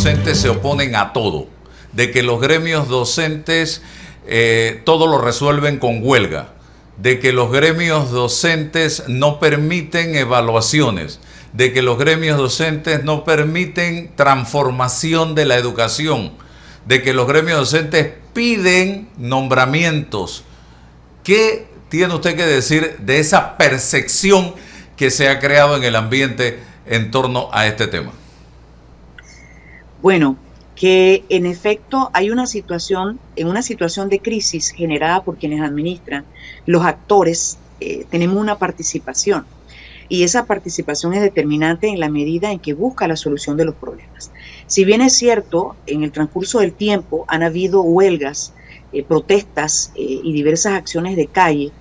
docentes se oponen a todo, de que los gremios docentes todo lo resuelven con huelga, de que los gremios docentes no permiten evaluaciones, de que los gremios docentes no permiten transformación de la educación, de que los gremios docentes piden nombramientos. ¿Qué tiene usted que decir de esa percepción que se ha creado en el ambiente en torno a este tema? Bueno, que en efecto hay una situación de crisis generada por quienes administran, los actores, tenemos una participación, y esa participación es determinante en la medida en que busca la solución de los problemas. Si bien es cierto, en el transcurso del tiempo han habido huelgas, protestas y diversas acciones de calle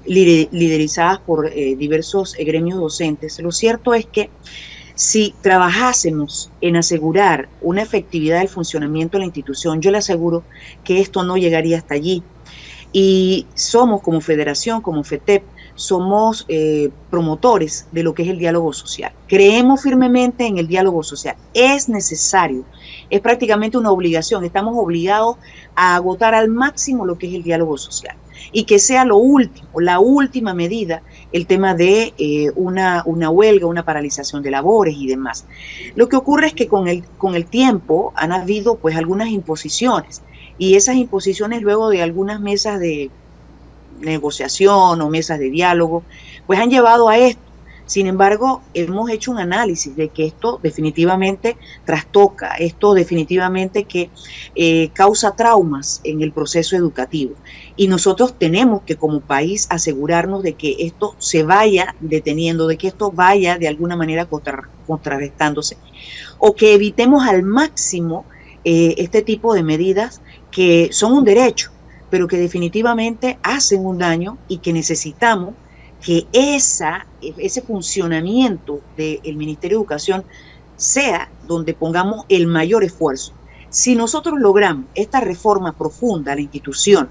liderizadas por diversos gremios docentes, lo cierto es que si trabajásemos en asegurar una efectividad del funcionamiento de la institución, yo le aseguro que esto no llegaría hasta allí. Y somos como federación, como FETEP, somos promotores de lo que es el diálogo social. Creemos firmemente en el diálogo social. Es necesario, es prácticamente una obligación. Estamos obligados a agotar al máximo lo que es el diálogo social. Y que sea lo último, la última medida, el tema de una huelga, una paralización de labores y demás. Lo que ocurre es que con el tiempo han habido pues algunas imposiciones, y esas imposiciones luego de algunas mesas de negociación o mesas de diálogo, pues han llevado a esto. Sin embargo, hemos hecho un análisis de que esto definitivamente trastoca, esto definitivamente que causa traumas en el proceso educativo. Y nosotros tenemos que como país asegurarnos de que esto se vaya deteniendo, de que esto vaya de alguna manera contrarrestándose, o que evitemos al máximo este tipo de medidas que son un derecho, pero que definitivamente hacen un daño, y que necesitamos que ese funcionamiento del Ministerio de Educación sea donde pongamos el mayor esfuerzo. Si nosotros logramos esta reforma profunda a la institución,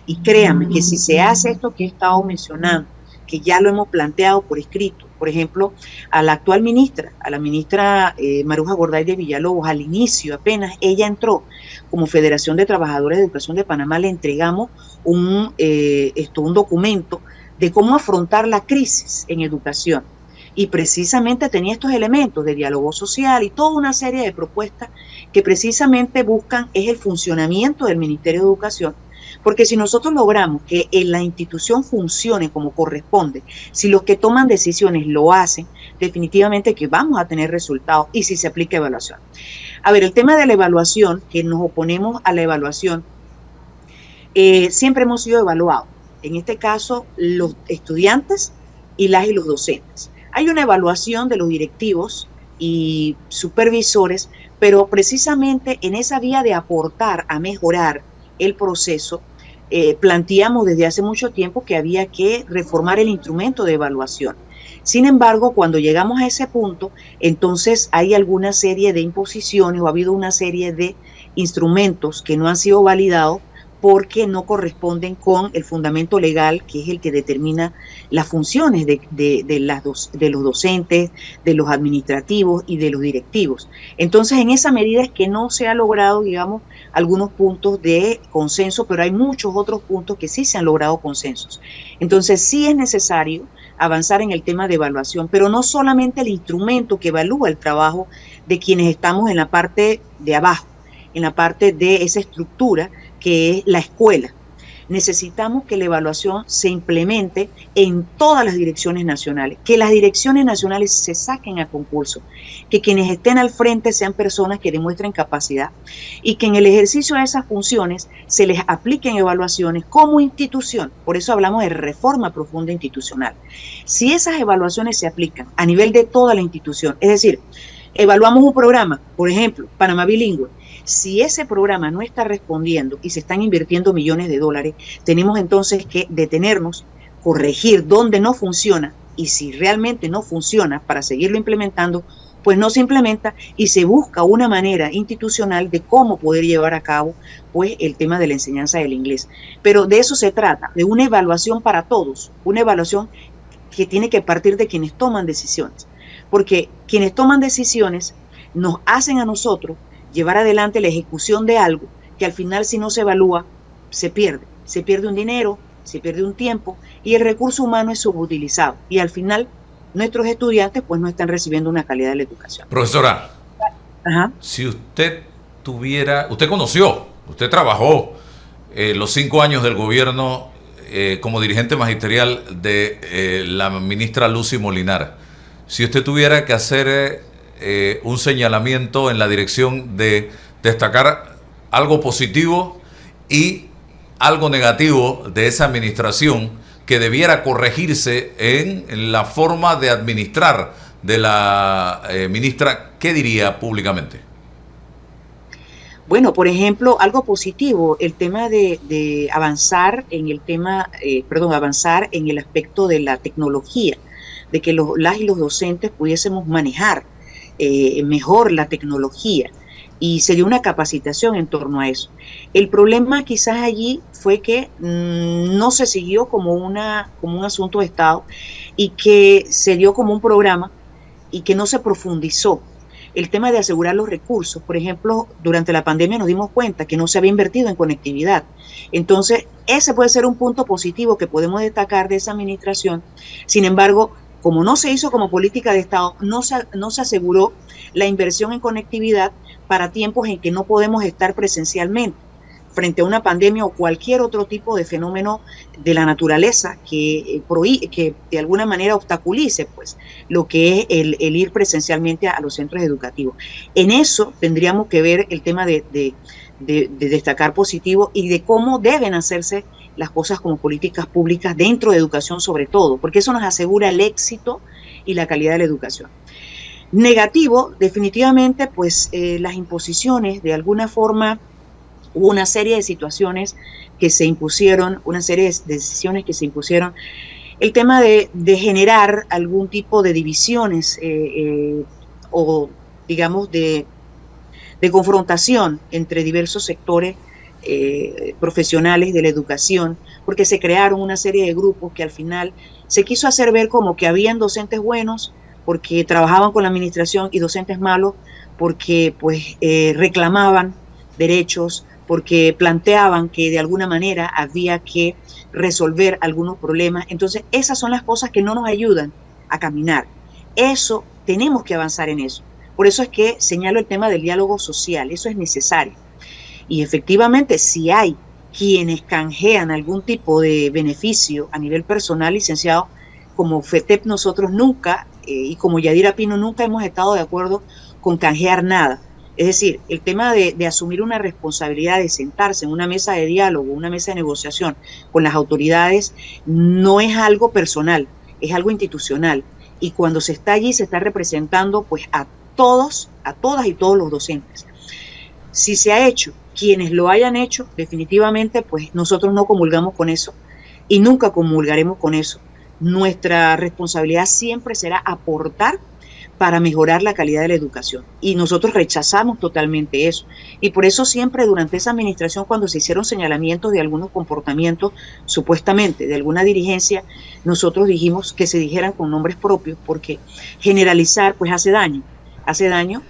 y créanme que si se hace esto que he estado mencionando, que ya lo hemos planteado por escrito, por ejemplo, a la actual ministra, a la ministra Maruja Gorday de Villalobos, al inicio apenas ella entró como Federación de Trabajadores de Educación de Panamá, le entregamos un documento de cómo afrontar la crisis en educación. Y precisamente tenía estos elementos de diálogo social y toda una serie de propuestas que precisamente buscan es el funcionamiento del Ministerio de Educación, porque si nosotros logramos que la institución funcione como corresponde, si los que toman decisiones lo hacen, definitivamente que vamos a tener resultados, y si se aplica evaluación. A ver, el tema de la evaluación, que nos oponemos a la evaluación, siempre hemos sido evaluados. En este caso, los estudiantes y los docentes. Hay una evaluación de los directivos y supervisores, pero precisamente en esa vía de aportar a mejorar el proceso, planteamos desde hace mucho tiempo que había que reformar el instrumento de evaluación. Sin embargo, cuando llegamos a ese punto, entonces hay alguna serie de imposiciones, o ha habido una serie de instrumentos que no han sido validados porque no corresponden con el fundamento legal, que es el que determina las funciones de los docentes, de los administrativos y de los directivos. Entonces, en esa medida es que no se ha logrado, digamos, algunos puntos de consenso, pero hay muchos otros puntos que sí se han logrado consensos. Entonces, sí es necesario avanzar en el tema de evaluación, pero no solamente el instrumento que evalúa el trabajo de quienes estamos en la parte de abajo, en la parte de esa estructura que es la escuela. Necesitamos que la evaluación se implemente en todas las direcciones nacionales, que las direcciones nacionales se saquen a concurso, que quienes estén al frente sean personas que demuestren capacidad, y que en el ejercicio de esas funciones se les apliquen evaluaciones como institución. Por eso hablamos de reforma profunda institucional. Si esas evaluaciones se aplican a nivel de toda la institución, es decir, evaluamos un programa, por ejemplo, Panamá Bilingüe. Si ese programa no está respondiendo y se están invirtiendo millones de dólares, tenemos entonces que detenernos, corregir dónde no funciona, y si realmente no funciona, para seguirlo implementando, pues no se implementa y se busca una manera institucional de cómo poder llevar a cabo pues el tema de la enseñanza del inglés. Pero de eso se trata, de una evaluación para todos, una evaluación que tiene que partir de quienes toman decisiones, porque quienes toman decisiones nos hacen a nosotros llevar adelante la ejecución de algo que al final, si no se evalúa, se pierde un dinero, se pierde un tiempo y el recurso humano es subutilizado y al final nuestros estudiantes pues no están recibiendo una calidad de la educación. Profesora, Ajá. si usted conoció, usted trabajó los 5 años del gobierno como dirigente magisterial de la ministra Lucy Molinar. Si usted tuviera que hacer un señalamiento en la dirección de destacar algo positivo y algo negativo de esa administración que debiera corregirse en la forma de administrar de la ministra, ¿qué diría públicamente? Bueno, por ejemplo, algo positivo, el tema de avanzar en el avanzar en el aspecto de la tecnología, de que las y los docentes pudiésemos manejar mejor la tecnología y se dio una capacitación en torno a eso. El problema quizás allí fue que no se siguió como un asunto de Estado y que se dio como un programa y que no se profundizó. El tema de asegurar los recursos, por ejemplo, durante la pandemia nos dimos cuenta que no se había invertido en conectividad. Entonces, ese puede ser un punto positivo que podemos destacar de esa administración. Sin embargo, como no se hizo como política de Estado, no se aseguró la inversión en conectividad para tiempos en que no podemos estar presencialmente frente a una pandemia o cualquier otro tipo de fenómeno de la naturaleza que de alguna manera obstaculice pues lo que es el ir presencialmente a los centros educativos. En eso tendríamos que ver el tema de destacar positivo y de cómo deben hacerse las cosas como políticas públicas dentro de educación sobre todo, porque eso nos asegura el éxito y la calidad de la educación. Negativo, definitivamente, pues las imposiciones, de alguna forma, hubo una serie de situaciones que se impusieron, una serie de decisiones que se impusieron. El tema de generar algún tipo de divisiones o, digamos, de confrontación entre diversos sectores profesionales de la educación, porque se crearon una serie de grupos que al final se quiso hacer ver como que habían docentes buenos porque trabajaban con la administración y docentes malos porque pues reclamaban derechos, porque planteaban que de alguna manera había que resolver algunos problemas. Entonces, esas son las cosas que no nos ayudan a caminar. Eso, tenemos que avanzar en eso. Por eso es que señalo el tema del diálogo social, eso es necesario. Y efectivamente, si hay quienes canjean algún tipo de beneficio a nivel personal, licenciado, como FETEP nosotros nunca, y como Yadira Pino, nunca hemos estado de acuerdo con canjear nada. Es decir, el tema de asumir una responsabilidad, de sentarse en una mesa de diálogo, una mesa de negociación con las autoridades, no es algo personal, es algo institucional. Y cuando se está allí, se está representando pues a todos, a todas y todos los docentes. Si se ha hecho, quienes lo hayan hecho, definitivamente pues nosotros no comulgamos con eso y nunca comulgaremos con eso. Nuestra responsabilidad siempre será aportar para mejorar la calidad de la educación. Y nosotros rechazamos totalmente eso. Y por eso siempre durante esa administración, cuando se hicieron señalamientos de algunos comportamientos, supuestamente de alguna dirigencia, nosotros dijimos que se dijeran con nombres propios, porque generalizar pues hace daño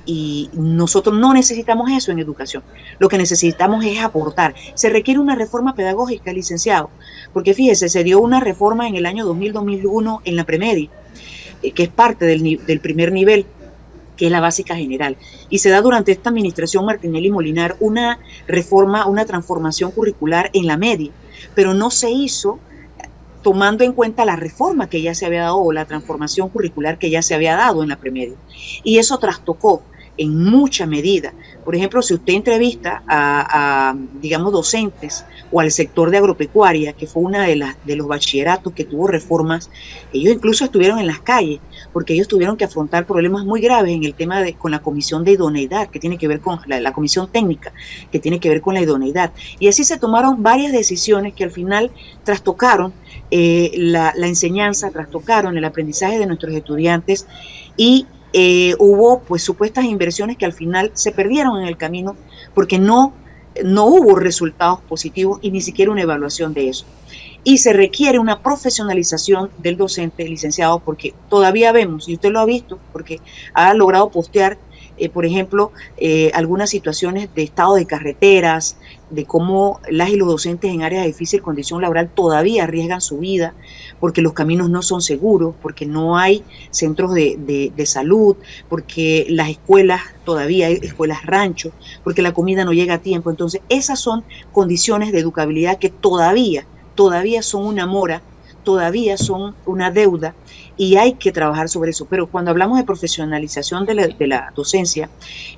y nosotros no necesitamos eso en educación. Lo que necesitamos es aportar. Se requiere una reforma pedagógica, licenciado, porque fíjese, se dio una reforma en el año 2000-2001 en la premedia, que es parte del primer nivel, que es la básica general. Y se da durante esta administración Martinelli Molinar una reforma, una transformación curricular en la media, pero no se hizo tomando en cuenta la reforma que ya se había dado o la transformación curricular que ya se había dado en la premedia. Y eso trastocó en mucha medida. Por ejemplo, si usted entrevista digamos, docentes o al sector de agropecuaria, que fue una de los bachilleratos que tuvo reformas, ellos incluso estuvieron en las calles, porque ellos tuvieron que afrontar problemas muy graves en el tema con la comisión de idoneidad, que tiene que ver con la comisión técnica, que tiene que ver con la idoneidad. Y así se tomaron varias decisiones que al final trastocaron la enseñanza, trastocaron el aprendizaje de nuestros estudiantes y hubo pues supuestas inversiones que al final se perdieron en el camino porque no hubo resultados positivos y ni siquiera una evaluación de eso. Y se requiere una profesionalización del docente, licenciado, porque todavía vemos, y usted lo ha visto, porque ha logrado postear por ejemplo, algunas situaciones de estado de carreteras, de cómo las y los docentes en áreas de difícil condición laboral todavía arriesgan su vida porque los caminos no son seguros, porque no hay centros de salud, porque las escuelas, todavía hay escuelas rancho, porque la comida no llega a tiempo. Entonces, esas son condiciones de educabilidad que todavía son una mora, todavía son una deuda y hay que trabajar sobre eso. Pero cuando hablamos de profesionalización de la docencia,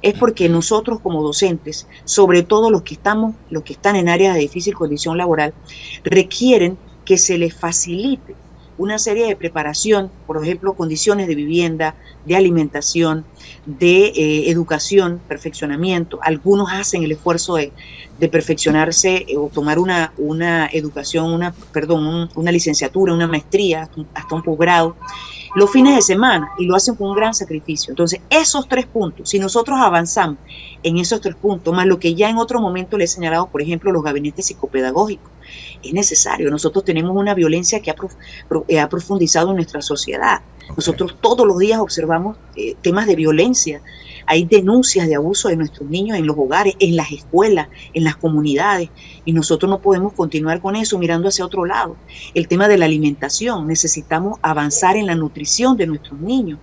es porque nosotros como docentes, sobre todo los que están en áreas de difícil condición laboral, requieren que se les facilite una serie de preparación, por ejemplo, condiciones de vivienda, de alimentación, de educación, perfeccionamiento. Algunos hacen el esfuerzo de perfeccionarse o tomar una educación, una licenciatura, una maestría, hasta un posgrado, los fines de semana, y lo hacen con un gran sacrificio. Entonces, esos 3 puntos, si nosotros avanzamos en esos 3 puntos, más lo que ya en otro momento le he señalado, por ejemplo, los gabinetes psicopedagógicos, es necesario. Nosotros tenemos una violencia que ha profundizado en nuestra sociedad. Nosotros todos los días observamos temas de violencia. Hay denuncias de abuso de nuestros niños en los hogares, en las escuelas, en las comunidades, y nosotros no podemos continuar con eso mirando hacia otro lado. El tema de la alimentación, necesitamos avanzar en la nutrición de nuestros niños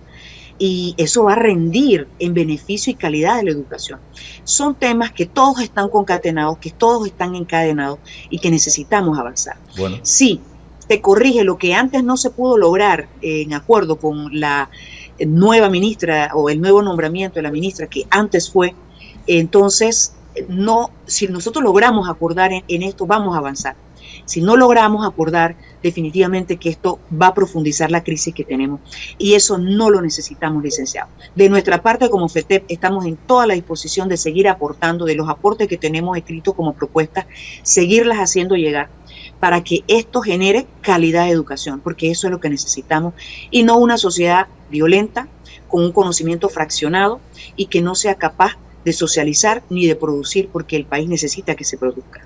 y eso va a rendir en beneficio y calidad de la educación. Son temas que todos están concatenados, que todos están encadenados y que necesitamos avanzar. Bueno. Sí, te corrige lo que antes no se pudo lograr en acuerdo con la nueva ministra o el nuevo nombramiento de la ministra que antes fue, entonces no, si nosotros logramos acordar en esto, vamos a avanzar. Si no logramos acordar, definitivamente que esto va a profundizar la crisis que tenemos y eso no lo necesitamos, licenciado. De nuestra parte como FETEP estamos en toda la disposición de seguir aportando, de los aportes que tenemos escritos como propuestas, seguirlas haciendo llegar para que esto genere calidad de educación, porque eso es lo que necesitamos y no una sociedad violenta con un conocimiento fraccionado y que no sea capaz de socializar ni de producir, porque el país necesita que se produzca.